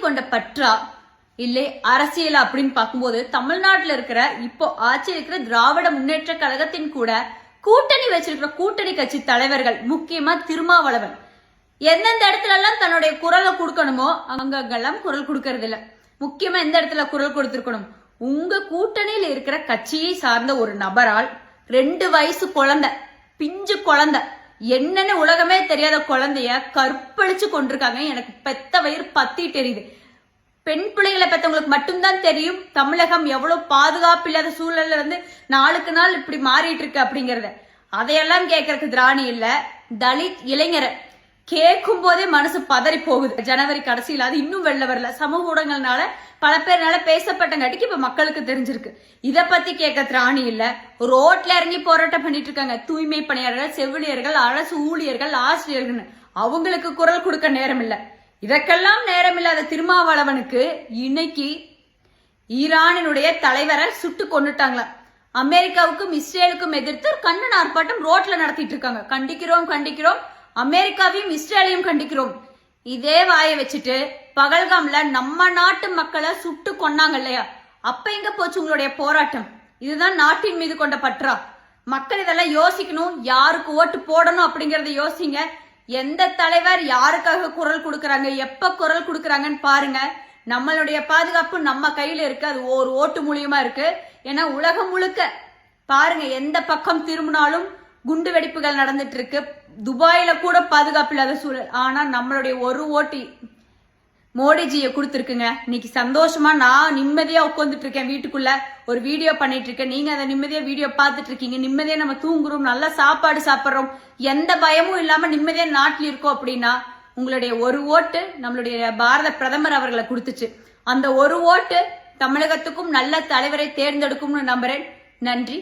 கொண்ட பற்றா இல்லை அரசியல் அப்படின்னு பார்க்கும்போது தமிழ்நாட்டில் இருக்கிற இப்போ ஆட்சி இருக்கிற திராவிட முன்னேற்ற கழகத்தின் கூட கூட்டணி வச்சிருக்கிற கூட்டணி கட்சி தலைவர்கள், முக்கியமா திருமாவளவன் எந்தெந்த இடத்துல எல்லாம் தன்னுடைய குரலை கொடுக்கணுமோ அங்கெல்லாம் குரல் கொடுக்கறது இல்ல. முக்கியமா எந்த இடத்துல குரல் கொடுத்திருக்கணும், உங்க கூட்டணியில் இருக்கிற கட்சியை சார்ந்த ஒரு நபரால் 2 வயசு குழந்தை, பிஞ்சு குழந்தை, என்னன்னு உலகமே தெரியாத குழந்தைய கற்பழிச்சு கொண்டிருக்காங்க. எனக்கு பெத்த வயிறு பத்தி தெரியுது. பெண் பிள்ளைகளை பெற்றவங்களுக்கு மட்டும்தான் தெரியும் தமிழகம் எவ்வளவு பாதுகாப்பு இல்லாத சூழல்ல நாளுக்கு நாள் இப்படி மாறிட்டு இருக்கு அப்படிங்கறத. அதையெல்லாம் கேட்கறதுக்கு திராணி இல்ல. தலித் இளைஞரை கேட்கும் போதே மனசு பதறி போகுது. ஜனவரி கடைசியில் அது இன்னும் வெளில வரல. சமூக ஊடகங்கள்னால பல பேர்னால பேசப்பட்டங்காட்டிக்கு இப்ப மக்களுக்கு தெரிஞ்சிருக்கு. இத பத்தி கேட்க திராணி இல்ல. ரோட்ல இறங்கி போராட்டம் பண்ணிட்டு இருக்காங்க தூய்மை பணியாளர்கள், செவிலியர்கள், அரசு ஊழியர்கள், ஆசிரியர்கள். அவங்களுக்கு குரல் கொடுக்க நேரம் இல்ல. இதற்கெல்லாம் நேரம் இல்லாத திருமாவளவனுக்கு இன்னைக்கு ஈரானினுடைய தலைவரை சுட்டு கொண்டுட்டாங்களா. அமெரிக்காவுக்கும் இஸ்ரேலுக்கும் எதிர்த்து கண்டன ஆர்ப்பாட்டம் ரோட்ல நடத்திட்டு இருக்காங்க. கண்டிக்கிறோம் கண்டிக்கிறோம், அமெரிக்காவையும் இஸ்ரேலையும் கண்டிக்கிறோம். இதே வாயை வச்சுட்டு பகல்காம்ல நம்ம நாட்டு மக்களை சுட்டு கொன்னாங்க இல்லையா, அப்ப எங்க போச்சு உங்களுடைய போராட்டம்? இதுதான் நாட்டின் மீது கொண்ட பற்றா? மக்கள் இதெல்லாம் யோசிக்கணும். யாருக்கு ஓட்டு போடணும் அப்படிங்கறத யோசிங்க. எந்த தலைவர் யாருக்காக குரல் கொடுக்கறாங்க, எப்ப குரல் கொடுக்கறாங்கன்னு பாருங்க. நம்மளுடைய பாதுகாப்பு நம்ம கையில இருக்கு. அது ஒரு ஓட்டு மூலியமா இருக்கு. ஏன்னா உலகம் முழுக்க பாருங்க, எந்த பக்கம் திரும்பினாலும் குண்டு வெடிப்புகள் நடந்துட்டு இருக்கு. துபாயில கூட பாதுகாப்பு இல்லாத சூழல். ஆனா நம்மளுடைய ஒரு ஓட்டு மோடிஜியை கொடுத்துருக்குங்க. இன்னைக்கு சந்தோஷமா நான் நிம்மதியா உட்காந்துட்டு இருக்கேன் வீட்டுக்குள்ள, ஒரு வீடியோ பண்ணிட்டு இருக்கேன். நீங்க அதை நிம்மதியா வீடியோ பார்த்துட்டு இருக்கீங்க. நிம்மதியா நம்ம தூங்குறோம், நல்ல சாப்பாடு சாப்பிட்றோம், எந்த பயமும் இல்லாம நிம்மதியா நாட்டில் இருக்கோம். அப்படின்னா உங்களுடைய ஒரு ஓட்டு நம்மளுடைய பாரத பிரதமர் அவர்களை கொடுத்துச்சு. அந்த ஒரு ஓட்டு தமிழகத்துக்கும் நல்ல தலைவரை தேர்ந்தெடுக்கும்னு நம்புறேன். நன்றி.